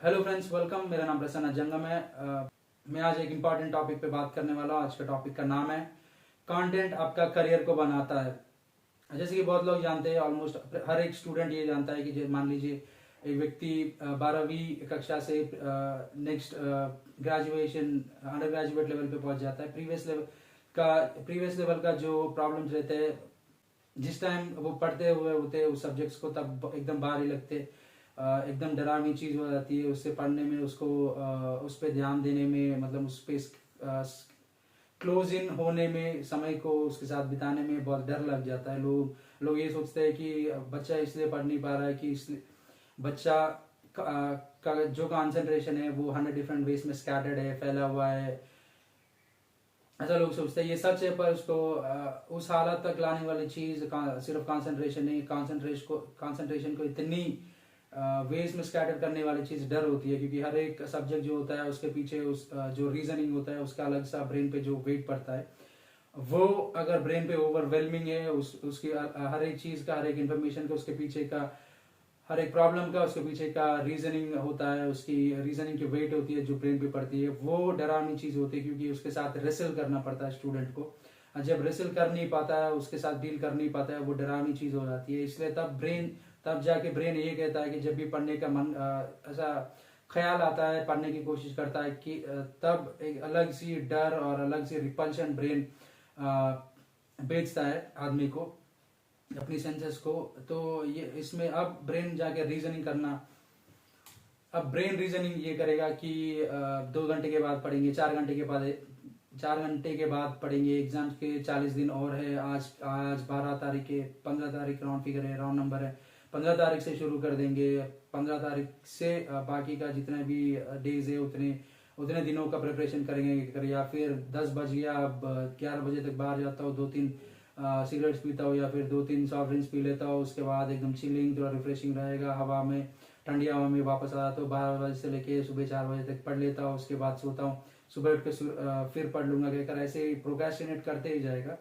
Hello friends, welcome. मेरा नाम प्रसन्न जंगम है। मैं आज एक इम्पॉर्टेंट टॉपिक पे बात करने वाला हूँ। आज का टॉपिक का नाम है कंटेंट आपका करियर को बनाता है। जैसे कि बहुत लोग जानते हैं, ऑलमोस्ट हर एक स्टूडेंट ये जानता है कि मान लीजिए एक व्यक्ति 12वीं कक्षा से next graduation under graduate level पे पहुंच जाता है। प्रीवियस लेवल का जो प्रॉब्लम्स रहते हैं, जिस टाइम वो पढ़ते हुए होते हैं उस सब्जेक्ट्स को, तब एकदम भारी लगते, एकदम डरावनी चीज हो जाती है। उससे पढ़ने में, उसको उस पर ध्यान देने में, मतलब उस पर क्लोज इन होने में, समय को उसके साथ बिताने में बहुत डर लग जाता है। लोग ये सोचते हैं कि बच्चा इसलिए पढ़ नहीं पा रहा है कि इसलिए बच्चा का जो कंसंट्रेशन है वो 100 डिफरेंट वेज में स्कैटर्ड है, फैला हुआ है। ऐसा लोग सोचते हैं। ये सच है, पर उसको उस हालत तक लाने वाली चीज सिर्फ कंसंट्रेशन नहीं, कंसंट्रेशन को इतनी वेज में स्कैटर करने वाली चीज डर होती है। क्योंकि हर एक सब्जेक्ट जो होता है उसके पीछे जो रीजनिंग होता है उसका अलग सा ब्रेन पे जो वेट पड़ता है, वो अगर ब्रेन पे ओवरवेलमिंग है, उसकी हर एक चीज का, हर एक इन्फॉर्मेशन का, उसके पीछे का, हर एक प्रॉब्लम का उसके पीछे का रीजनिंग होता है, उसकी रीजनिंग की वेट होती है जो ब्रेन पे पड़ती है, वो डरावनी चीज होती है। क्योंकि उसके साथ रेसल करना पड़ता है स्टूडेंट को। जब रेसल कर नहीं पाता है, उसके साथ डील कर नहीं पाता है, वो डरावनी चीज हो जाती है। इसलिए तब जाके ब्रेन ये कहता है कि जब भी पढ़ने का मन ऐसा ख्याल आता है, पढ़ने की कोशिश करता है कि तब एक अलग सी डर और अलग सी रिपल्शन ब्रेन बेचता है आदमी को, अपनी सेंसेस को। तो ये इसमें अब ब्रेन जाके रीजनिंग करना, अब ब्रेन रीजनिंग ये करेगा कि 2 घंटे के बाद पढ़ेंगे, 4 घंटे के बाद पढ़ेंगे। एग्जाम्स के 40 दिन और है। आज आज 12 तारीख है, 15 तारीख राउंड फिगर है, राउंड नंबर है। 15 तारीख से शुरू कर देंगे। 15 तारीख से बाकी का जितने भी डेज है उतने उतने दिनों का प्रिपरेशन करेंगे। या फिर 10 बज गया, अब 11 बजे तक बाहर जाता हूँ, 2-3 सिगरेट्स पीता हूँ या फिर 2-3 सॉफ्ट ड्रिंक्स पी लेता हूँ। उसके बाद एकदम चिलिंग, थोड़ा रिफ्रेशिंग रहेगा हवा में, ठंडी हवा में वापस आ जाता हूँ। 12 बजे से लेके सुबह 4 बजे तक पढ़ लेता हूँ। उसके बाद सोता हूँ, सुबह उठ के फिर पढ़ लूंगा कहकर ऐसे ही प्रोक्रेस्टिनेट करते ही जाएगा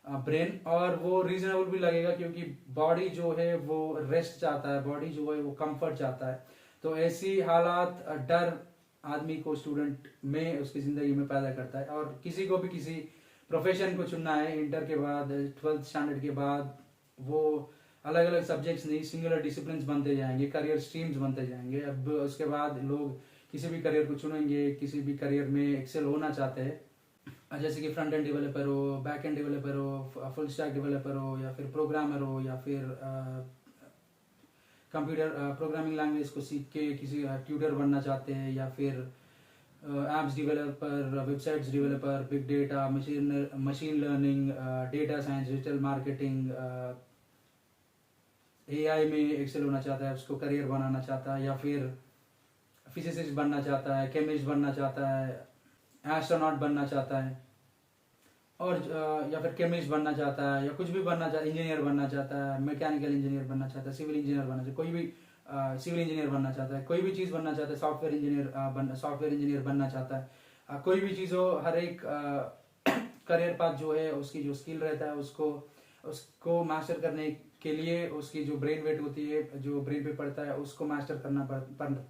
ब्रेन। और वो रीजनेबल भी लगेगा क्योंकि बॉडी जो है वो रेस्ट चाहता है, बॉडी जो है वो कंफर्ट चाहता है। तो ऐसी हालात, डर आदमी को, स्टूडेंट में, उसकी जिंदगी में पैदा करता है। और किसी को भी किसी प्रोफेशन को चुनना है इंटर के बाद, 12th स्टैंडर्ड के बाद, वो अलग अलग सब्जेक्ट्स नहीं, सिंगुलर डिसिप्लिन बनते जाएंगे, करियर स्ट्रीम्स बनते जाएंगे। अब उसके बाद लोग किसी भी करियर को चुनेंगे, किसी भी करियर में एक्सेल होना चाहते हैं। जैसे कि फ्रंट एंड डेवलपर हो, बैक एंड डेवलपर हो, फुल स्टैक डेवलपर हो, या फिर प्रोग्रामर हो, या फिर कंप्यूटर प्रोग्रामिंग लैंग्वेज को सीख के किसी ट्यूटर बनना चाहते हैं, या फिर apps developer, websites developer, big data, machine learning, data science, digital marketing, AI में एक्सेल होना चाहता है, उसको करियर बनाना चाहता है। या फिर फिजिसिस्ट बनना चाहता है, केमिस्ट बनना चाहता है, एस्ट्रोनॉट बनना चाहता है, और या फिर केमिस्ट बनना चाहता है, या कुछ भी बनना चाहता है, इंजीनियर बनना चाहता है, मैकेनिकल इंजीनियर बनना चाहता है, सिविल इंजीनियर बनना चाहता है, कोई भी सिविल इंजीनियर बनना चाहता है, कोई भी चीज़ बनना चाहता है, सॉफ्टवेयर इंजीनियर बनना चाहता है। कोई भी चीज़ हो, हर एक करियर पाथ जो है, उसकी जो स्किल रहता है उसको मास्टर करने के लिए, उसकी जो ब्रेन वेट होती है, जो ब्रेन पे पड़ता है, उसको मास्टर करना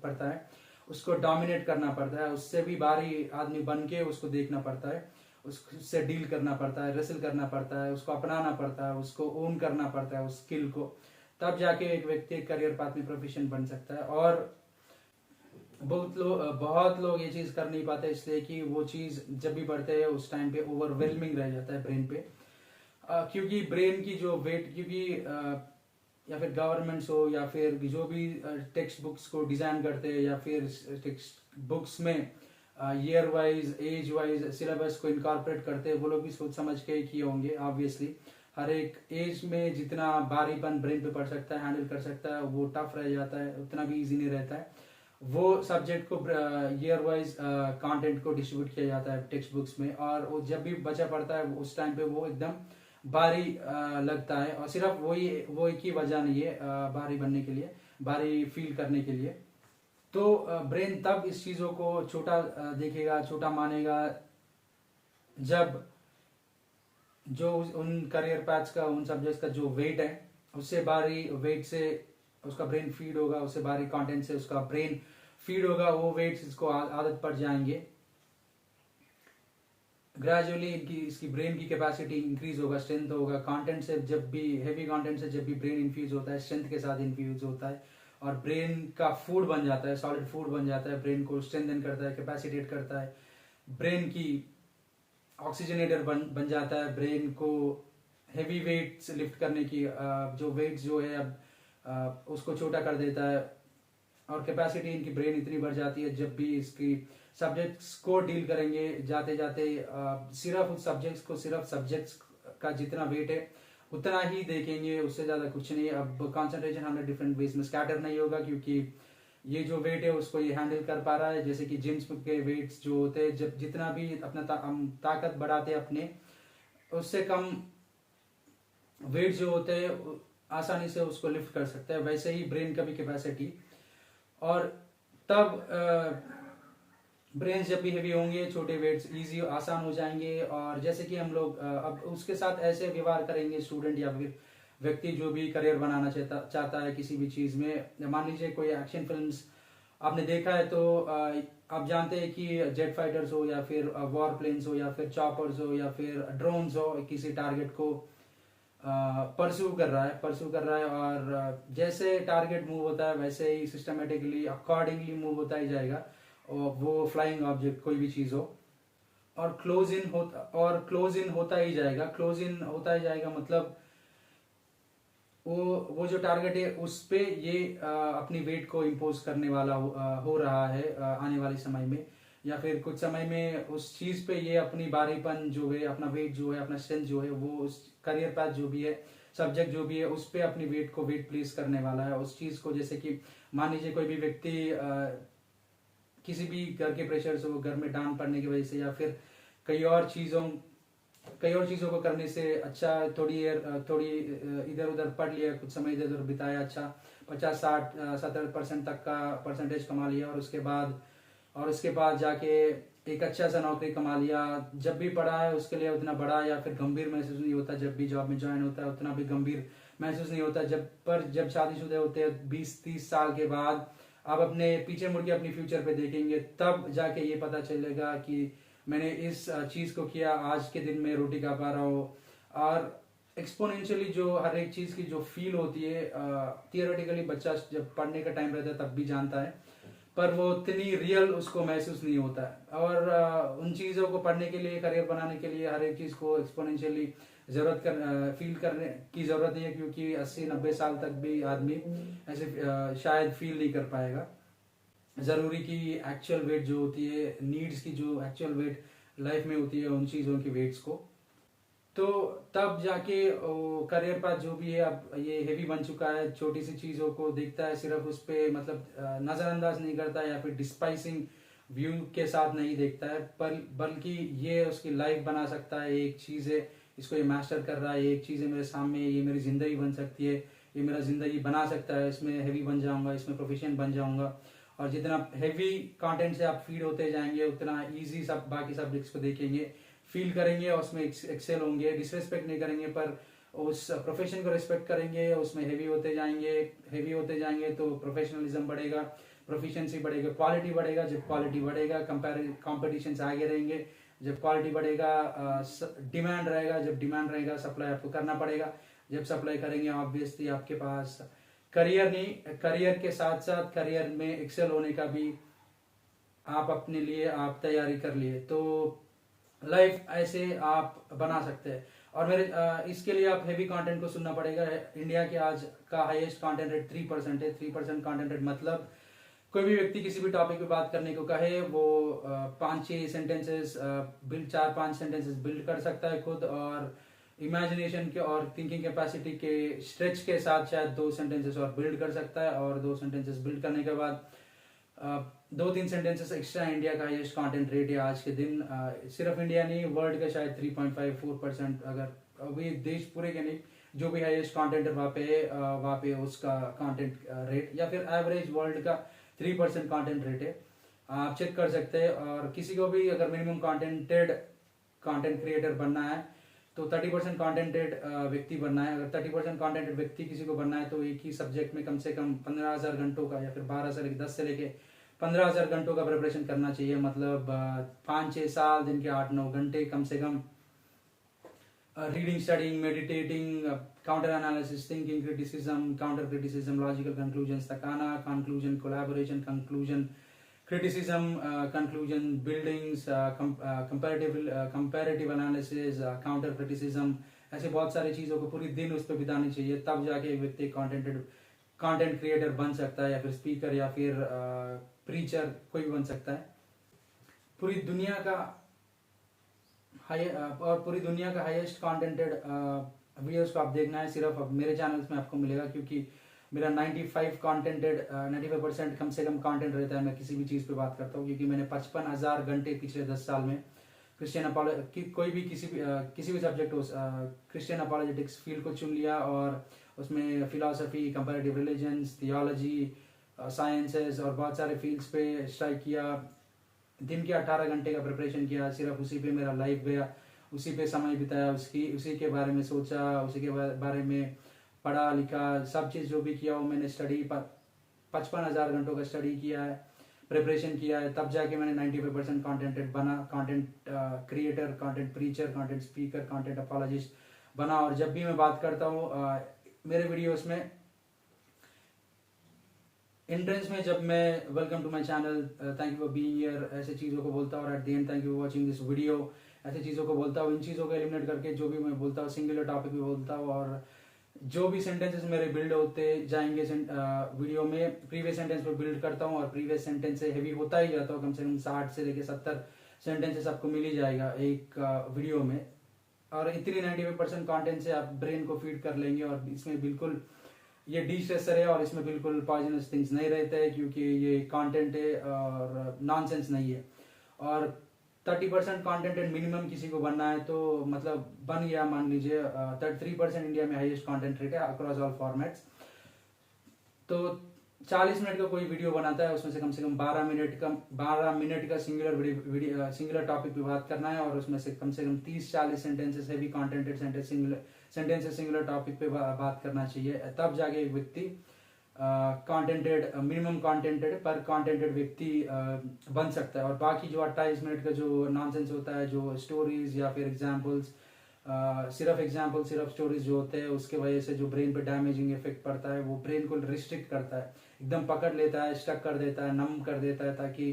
पड़ता है, उसको डोमिनेट करना पड़ता है। उससे भी भारी आदमी बन के उसको देखना पड़ता है, उससे डील करना पड़ता है, रेसल करना पड़ता है, उसको अपनाना पड़ता है, उसको ओन करना पड़ता है उस स्किल को। तब जाके एक व्यक्ति करियर पाथ में प्रोफेशन बन सकता है। और बहुत लोग ये चीज कर नहीं पाते, इसलिए कि वो चीज जब भी पढ़ते हैं उस टाइम पे ओवरवेलमिंग रह जाता है ब्रेन पे। क्योंकि ब्रेन की जो वेट, क्योंकि या फिर गवर्नमेंट्स हो, या फिर जो भी टेक्स्ट बुक्स को डिजाइन करते हैं, या फिर टेक्स्ट बुक्स में year wise, age wise syllabus को इनकॉर्पोरेट करते हैं, वो लोग भी सोच समझ के किए होंगे। ऑब्वियसली हर एक एज में जितना भारीपन ब्रेन पे पड़ सकता है, हैंडल कर सकता है, वो टफ रह जाता है, उतना भी इजी नहीं रहता है। वो सब्जेक्ट को ईयर वाइज कंटेंट को डिस्ट्रीब्यूट किया जाता है टेक्स्ट बुक्स में, और वो जब भी बच्चा पढ़ता है उस टाइम पे वो एकदम भारी लगता है। और सिर्फ वो एक ही वजह नहीं है भारी बनने के लिए, भारी फील करने के लिए। तो ब्रेन तब इस चीजों को छोटा देखेगा, छोटा मानेगा, जब जो उन करियर पैथ्स का, उन सब्जेक्ट्स का जो वेट है, उससे भारी वेट से उसका ब्रेन फीड होगा, उससे भारी कंटेंट से उसका ब्रेन फीड होगा वो वेट्स इसको आदत पड़ जाएंगे। ग्रेजुअली इसकी ब्रेन की कैपेसिटी इंक्रीज होगा, स्ट्रेंथ होगा। कंटेंट से जब भी हेवी कंटेंट से जब भी ब्रेन इन्फ्यूज होता है, स्ट्रेंथ के साथ इन्फ्यूज होता है और ब्रेन का फूड बन जाता है, सॉलिड फूड बन जाता है, ब्रेन को स्ट्रेंथन करता है, कैपेसिटेट करता है, ब्रेन की ऑक्सीजनेटर बन जाता है, ब्रेन को हेवी वेट्स लिफ्ट करने की जो वेट्स जो है अब उसको छोटा कर देता है और कैपेसिटी इनकी ब्रेन इतनी बढ़ जाती है। जब भी इसकी सब्जेक्ट्स को डील करेंगे जाते जाते सिर्फ उस सब्जेक्ट्स को, सिर्फ सब्जेक्ट्स का जितना वेट है उतना ही देखेंगे, उससे ज्यादा कुछ नहीं। अब कंसंट्रेशन हमें डिफरेंट वेज में स्कैटर नहीं होगा क्योंकि ये जो वेट है उसको ये हैंडल कर पा रहा है। जैसे कि जिम्स के वेट्स जो होते हैं, जब जितना भी अपना हम ताकत बढ़ाते हैं अपने, उससे कम वेट जो होते हैं आसानी से उसको लिफ्ट कर सकते हैं। वैसे ही ब्रेन का भी कैपेसिटी, और तब ब्रेन जब भी हेवी होंगे छोटे वेट्स इजी आसान हो जाएंगे। और जैसे कि हम लोग अब उसके साथ ऐसे व्यवहार करेंगे स्टूडेंट या फिर व्यक्ति जो भी करियर बनाना चाहता है किसी भी चीज में। मान लीजिए कोई एक्शन फिल्म्स आपने देखा है तो आप जानते हैं कि जेट फाइटर्स हो या फिर वॉर प्लेन्स हो या फिर चॉपर्स हो या फिर ड्रोन्स हो, किसी टारगेट को परस्यू कर रहा है और जैसे टारगेट मूव होता है वैसे ही सिस्टमेटिकली अकॉर्डिंगली मूव होता ही जाएगा, और वो फ्लाइंग ऑब्जेक्ट कोई भी चीज हो, और क्लोज इन होता ही जाएगा। मतलब वो जो टारगेट है उस पे ये अपनी वेट को इम्पोज करने वाला हो रहा है आने वाले समय में, या फिर कुछ समय में उस चीज पे ये अपनी भारीपन जो है, अपना वेट जो है, अपना स्ट्रेंथ जो है, वो उस करियर पाथ जो भी है, सब्जेक्ट जो भी है, उस पे अपनी वेट को वेट प्लेस करने वाला है उस चीज को। जैसे कि मान लीजिए कोई भी व्यक्ति किसी भी घर के प्रेशर हो, घर में डांट पड़ने की वजह से, या फिर कई और चीजों को करने से अच्छा थोड़ी इधर उधर पढ़ लिया, कुछ समय इधर उधर बिताया, अच्छा 50-60-70% तक का परसेंटेज कमा लिया, और उसके बाद जाके एक अच्छा सा नौकरी कमा लिया। जब भी पढ़ा है उसके लिए उतना बड़ा या फिर गंभीर महसूस नहीं होता, जब भी जॉब में ज्वाइन होता है उतना भी गंभीर महसूस नहीं होता। जब शादीशुदा होते हैं 20-30 साल के बाद, आप अपने पीछे मुड़ के अपनी फ्यूचर पे देखेंगे, तब जाके ये पता चलेगा कि मैंने इस चीज को किया, आज के दिन में रोटी खा पा रहा हूँ। और एक्सपोनेंशियली जो हर एक चीज की जो फील होती है, थियोरेटिकली बच्चा जब पढ़ने का टाइम रहता है तब भी जानता है, पर वो इतनी रियल उसको महसूस नहीं होता है। और उन चीजों को पढ़ने के लिए, करियर बनाने के लिए हर एक चीज को एक्सपोनेंशियली फील करने की जरूरत है, क्योंकि 80-90 साल तक भी आदमी ऐसे शायद फील नहीं कर पाएगा। जरूरी कि एक्चुअल वेट जो होती है, नीड्स की जो एक्चुअल वेट लाइफ में होती है, उन चीजों की वेट्स को, तो तब जाके करियर पाथ जो भी है अब ये हेवी बन चुका है, छोटी सी चीजों को देखता है, सिर्फ उस पे मतलब नजरअंदाज नहीं करता या फिर डिस्पाइसिंग व्यू के साथ नहीं देखता है, बल्कि ये उसकी लाइफ बना सकता है। एक चीज है, इसको ये मास्टर कर रहा है, एक चीज है मेरे सामने, ये मेरी जिंदगी बन सकती है, ये मेरा जिंदगी बना सकता है, इसमें हेवी बन जाऊंगा, इसमें प्रोफेशन बन जाऊंगा। और जितना हेवी कंटेंट से आप फीड होते जाएंगे उतना इजी सब बाकी सब्जेक्ट्स को देखेंगे, फील करेंगे और उसमें एक्सेल होंगे। डिसरेस्पेक्ट नहीं करेंगे पर उस प्रोफेशन को रिस्पेक्ट करेंगे, उसमें हेवी होते जाएंगे तो प्रोफेशनलिज्म बढ़ेगा, प्रोफिशिएंसी बढ़ेगा, क्वालिटी बढ़ेगा। जब क्वालिटी बढ़ेगा कॉम्पिटिशन से आगे रहेंगे, जब क्वालिटी बढ़ेगा डिमांड रहेगा, जब डिमांड रहेगा सप्लाई आपको करना पड़ेगा, जब सप्लाई करेंगे ऑब्वियसली आपके पास करियर के साथ साथ करियर में एक्सेल होने का भी आप अपने लिए आप तैयारी कर लिए, तो लाइफ ऐसे आप बना सकते हैं। और मेरे इसके लिए आप हेवी कंटेंट को सुनना पड़ेगा। इंडिया के आज का हाईएस्ट कंटेंट रेट 3% है। 3% कंटेंट रेट मतलब कोई भी व्यक्ति किसी भी टॉपिक पे बात करने को कहे, वो 5-6 सेंटेंसेस बिल्ड 4-5 सेंटेंसेस बिल्ड कर सकता है खुद, और इमेजिनेशन के और थिंकिंग कैपेसिटी के स्ट्रेच के साथ शायद 2 सेंटेंसेस और बिल्ड कर सकता है। और 2 सेंटेंसेस बिल्ड करने के बाद 2-3 सेंटेंसेस एक्स्ट्रा। इंडिया का हाईएस्ट कंटेंट रेट है आज के दिन, सिर्फ इंडिया नहीं वर्ल्ड का शायद 3.54%, अगर अभी देश पूरे के नहीं, जो भी हाईएस्ट कंटेंट है वहाँ पे उसका कंटेंट रेट, या फिर एवरेज वर्ल्ड का 3% कंटेंट रेट है, आप चेक कर सकते हैं। और किसी को भी अगर मिनिमम कंटेंट क्रिएटर बनना है तो 30% कंटेंटेड व्यक्ति बनना है। अगर 30% कंटेंटेड व्यक्ति किसी को बनना है तो एक ही सब्जेक्ट में कम से कम 15,000 घंटों का, या फिर 12 से लेके 10 से लेके 15,000 घंटों का प्रिपरेशन करना चाहिए, मतलब 5-6 साल, दिन के 8-9 घंटे कम से कम reading, studying, meditating, counter analysis, thinking, criticism, counter criticism, logical conclusions तक आना, conclusion, collaboration, conclusion, criticism, conclusion, buildings, comparative analysis, counter criticism, ऐसे बहुत सारी चीज़ों को पूरी दिन उस पर बितानी चाहिए, तब जाके एक व्यक्ति कंटेंट क्रिएटर बन सकता है, या फिर स्पीकर, या फिर प्रीचर, कोई भी बन सकता है। पूरी दुनिया का हाईएस्ट कंटेंटेड वीडियोस को आप देखना है सिर्फ अब मेरे चैनल्स में आपको मिलेगा, क्योंकि मेरा 95% कम से कम कंटेंट रहता है। मैं किसी भी चीज़ पे बात करता हूँ, क्योंकि मैंने 55,000 घंटे पिछले 10 साल में कोई भी किसी भी सब्जेक्ट हो, क्रिश्चियन अपोलोजेटिक्स फील्ड को चुन लिया, और उसमें philosophy, comparative religions, theology, sciences और बहुत सारे फील्ड्स पे स्ट्राइक किया। दिन के 18 घंटे का प्रिपरेशन किया, सिर्फ उसी पे मेरा लाइफ गया, उसी पे समय बिताया, उसी के बारे में सोचा, उसी के बारे में पढ़ा लिखा, सब चीज़ जो भी किया वो मैंने स्टडी 55,000 घंटों का स्टडी किया है, प्रिपरेशन किया है, तब जाके मैंने 95% कंटेंटेड बना, content creator, content preacher, content speaker, content apologist बना। और जब भी मैं बात करता हूँ मेरे वीडियोस में एंट्रेंस में, जब मैं welcome to my channel, thank you for being here, ऐसे चीज़ों को बोलता हूँ, और at the end thank you for watching this video, ऐसे चीज़ों को बोलता हूँ। इन चीज़ों को एलिमिनेट करके जो भी मैं बोलता हूँ, सिंगुलर टॉपिक भी बोलता हूँ, और जो भी सेंटेंसेस मेरे बिल्ड होते जाएंगे वीडियो में, प्रीवियस सेंटेंस पे बिल्ड करता हूँ, और प्रीवियस सेंटेंस से हेवी होता ही जाता हूँ, कम से कम 60 से लेकर 70 सेंटेंसेस आपको मिल ही जाएगा एक वीडियो में। और इतनी 95% कंटेंट से आप ब्रेन को फीड कर लेंगे, और इसमें बिल्कुल ये डिस्ट्रेसर है, और इसमें बिल्कुल पॉइजनस थिंग्स नहीं रहते हैं, क्योंकि ये कंटेंट है और नॉनसेंस नहीं है। और 30% कंटेंट मिनिमम किसी को बनना है तो मतलब बन गया, मान लीजिए 33% इंडिया में हाईएस्ट कंटेंट रेट है अक्रॉस ऑल फॉर्मेट्स। तो 40 मिनट का कोई वीडियो बनाता है, उसमें से कम 12 मिनट का सिंगुलर टॉपिक पे बात करना है, और उसमें से कम 30-40 सेंटेंसेस है भी कंटेंटेड सेंटेंसेस सिंगुलर टॉपिक पे बात करना चाहिए, तब जाके एक व्यक्ति कंटेंटेड, मिनिमम कंटेंटेड पर कंटेंटेड व्यक्ति बन सकता है। और बाकी जो 28 मिनट का जो नॉनसेंस होता है, जो स्टोरीज या फिर एग्जाम्पल्स, सिर्फ स्टोरीज जो होते हैं, उसके वजह से जो ब्रेन पे डैमेजिंग इफेक्ट पड़ता है, वो ब्रेन को रिस्ट्रिक्ट करता है, एकदम पकड़ लेता है, स्टक कर देता है, नम कर देता है, ताकि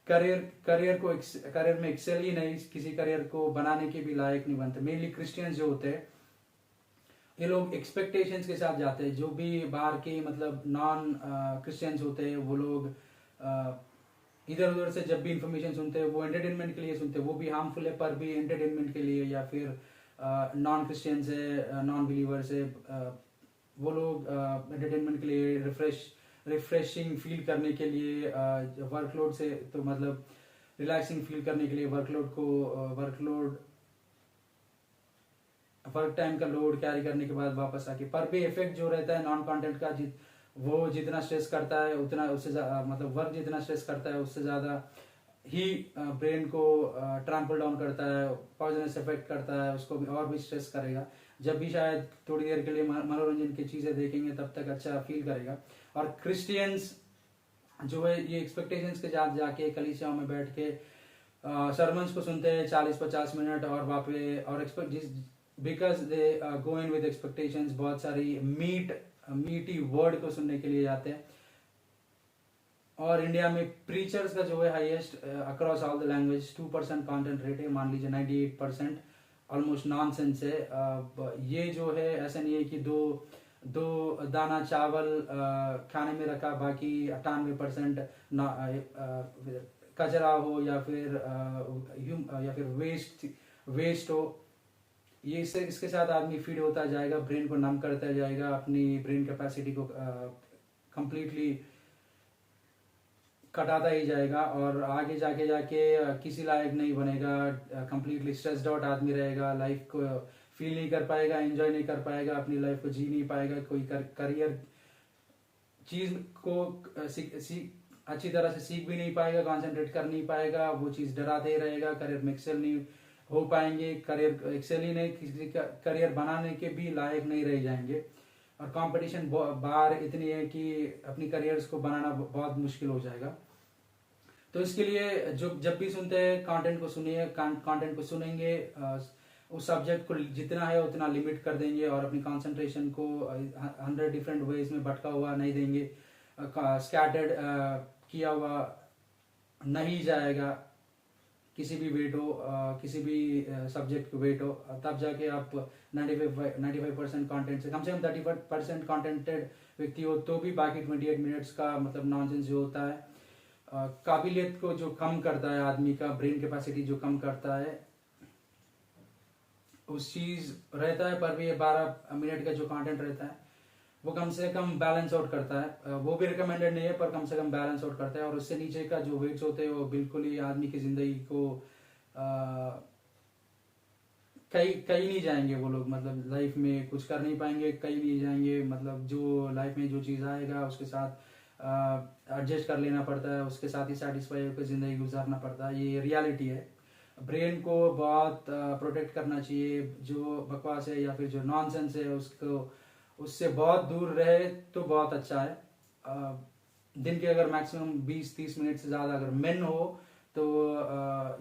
करियर में एक्सेल ही नहीं, किसी करियर को बनाने के भी लायक नहीं बनते। मेनली क्रिश्चियंस जो होते हैं, ये लोग एक्सपेक्टेशंस के साथ जाते हैं। जो भी बाहर के मतलब नॉन क्रिश्चियंस होते हैं, वो लोग इधर उधर से जब भी इंफॉर्मेशन सुनते हैं, वो एंटरटेनमेंट के लिए सुनते हैं, वो भी हार्मफुल है पर भी एंटरटेनमेंट के लिए, या फिर नॉन क्रिश्चियंस है, नॉन बिलीवर्स है, वो लोग एंटरटेनमेंट के लिए, रिफ्रेशिंग फील करने के लिए, वर्कलोड से तो मतलब रिलैक्सिंग फील करने के लिए वर्क टाइम का लोड कैरी करने के बाद वापस आके, पर भी इफेक्ट जो रहता है नॉन कंटेंट का, वो जितना स्ट्रेस करता है उतना, उससे मतलब वर्क जितना स्ट्रेस करता है उससे ज्यादा ही ब्रेन को ट्रैम्पल डाउन करता है, पॉइजनस इफेक्ट करता है, उसको भी और भी स्ट्रेस करेगा। जब भी शायद थोड़ी देर के लिए मनोरंजन की चीजें देखेंगे तब तक अच्छा फील करेगा। और क्रिश्चियंस जो है, ये एक्सपेक्टेशंस के साथ जाके कलीसियाओं में बैठ के सरमन्स को सुनते हैं 40-50 मिनट, और वहाँ पे और because they go in with expectations, बहुत सारी मीटी वर्ड को सुनने के लिए जाते हैं। और इंडिया में प्रीचर्स का जो है highest across all the language 2% content rate है, मान लीजिए 98% ऑलमोस्ट नॉनसेंस है। ये जो है ऐसा नहीं है कि दो दाना चावल खाने में रखा, बाकी 98% कचरा हो या फिर वेस्ट हो। ये इसके साथ आदमी फीड होता जाएगा, ब्रेन को नम करता जाएगा, अपनी ब्रेन कैपेसिटी को कंप्लीटली कटाता ही जाएगा, और आगे जाके किसी लायक नहीं बनेगा, कंप्लीटली स्ट्रेस्ड आउट आदमी रहेगा, लाइफ को फील नहीं कर पाएगा, एंजॉय नहीं कर पाएगा, अपनी लाइफ को जी नहीं पाएगा, कोई करियर चीज को अच्छी तरह से सीख भी नहीं पाएगा, कंसंट्रेट कर नहीं पाएगा, वो चीज डराते ही रहेगा, करियर में एक्सेल नहीं हो पाएंगे, करियर एक्सेल ही नहीं, किसी का करियर बनाने के भी लायक नहीं रह जाएंगे। और कंपटीशन बाहर इतनी है कि अपनी करियर्स को बनाना बहुत मुश्किल हो जाएगा। तो इसके लिए जो जब भी सुनते हैं कंटेंट को सुनिए, कंटेंट को सुनेंगे, उस सब्जेक्ट को जितना है उतना लिमिट कर देंगे और अपनी कंसंट्रेशन को 100 डिफरेंट वेज में भटका हुआ नहीं देंगे, स्कैटर्ड किया हुआ नहीं जाएगा। किसी भी वेट हो, किसी भी सब्जेक्ट को वेट हो, तब जाके आप 95% कंटेंट से कम 30% कंटेंटेड व्यक्ति हो तो भी बाकी 28 मिनट्स का मतलब नॉनसेंस जो होता है, काबिलियत को जो कम करता है, आदमी का ब्रेन कैपेसिटी जो कम करता है, उस चीज रहता है। पर भी ये 12 मिनट का जो कंटेंट रहता है वो कम से कम बैलेंस आउट करता है। वो भी रिकमेंडेड नहीं है पर कम से कम बैलेंस आउट करता है। और उससे नीचे का जो वेट्स होते हैं वो बिल्कुल ही आदमी की जिंदगी को कहीं नहीं जाएंगे वो लोग, मतलब लाइफ में कुछ कर नहीं पाएंगे, कहीं नहीं जाएंगे। मतलब जो लाइफ में जो चीज़ आएगा उसके साथ एडजस्ट कर लेना पड़ता है, उसके साथ ही सेटिस्फाई होकर जिंदगी गुजारना पड़ता है। ये रियलिटी है। ब्रेन को बहुत प्रोटेक्ट करना चाहिए। जो बकवास है या फिर जो नॉनसेंस है उसको उससे बहुत दूर रहे तो बहुत अच्छा है। दिन के अगर मैक्सिमम 20-30 मिनट से ज़्यादा अगर मेन हो तो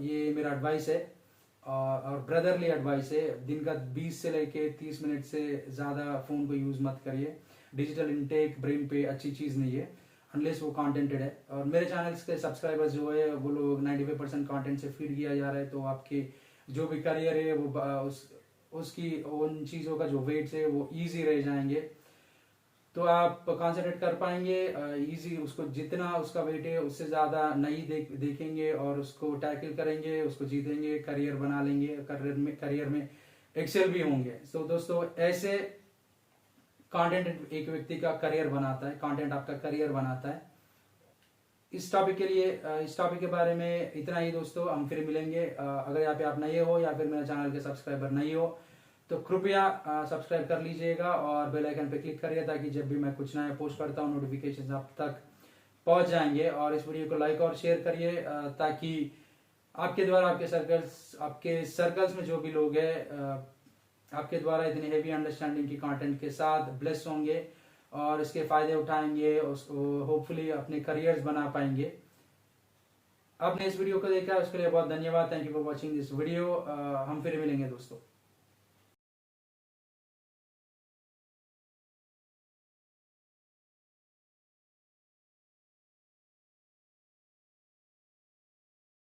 ये मेरा एडवाइस है और ब्रदरली एडवाइस है। दिन का 20 से लेके 30 मिनट से ज़्यादा फ़ोन को यूज़ मत करिए। डिजिटल इनटेक ब्रेन पे अच्छी चीज़ नहीं है अनलेस वो कंटेंटेड है। और मेरे चैनल्स के सब्सक्राइबर्स जो है वो लोग 95% कंटेंट से फीड किया जा रहा है, तो आपके जो भी करियर है वो उसकी उन चीज़ों का जो वेट्स है वो इजी रह जाएंगे, तो आप कंसंट्रेट कर पाएंगे इजी। उसको जितना उसका वेट है उससे ज़्यादा नहीं देखेंगे और उसको टैकल करेंगे, उसको जीतेंगे, करियर बना लेंगे, करियर में एक्सेल भी होंगे। तो दोस्तों ऐसे कंटेंट एक व्यक्ति का करियर बनाता है, कंटेंट आपका करियर बनाता है। इस टॉपिक के लिए इस टॉपिक के बारे में इतना ही दोस्तों। हम फिर मिलेंगे। अगर यहाँ पे आप नए हो या फिर मेरे चैनल के सब्सक्राइबर नहीं हो तो कृपया सब्सक्राइब कर लीजिएगा और बेल आइकन पे क्लिक करिए ताकि जब भी मैं कुछ नया पोस्ट करता हूँ नोटिफिकेशन आप तक पहुंच जाएंगे। और इस वीडियो को लाइक और शेयर करिए ताकि आपके द्वारा आपके सर्कल्स में जो भी लोग हैं आपके द्वारा इतनी हेवी अंडरस्टैंडिंग की कंटेंट के साथ ब्लेस होंगे और इसके फायदे उठाएंगे, उसको होपफुली अपने करियर्स बना पाएंगे। आपने इस वीडियो को देखा उसके लिए बहुत धन्यवाद। Thank you for watching this video. हम फिर मिलेंगे दोस्तों।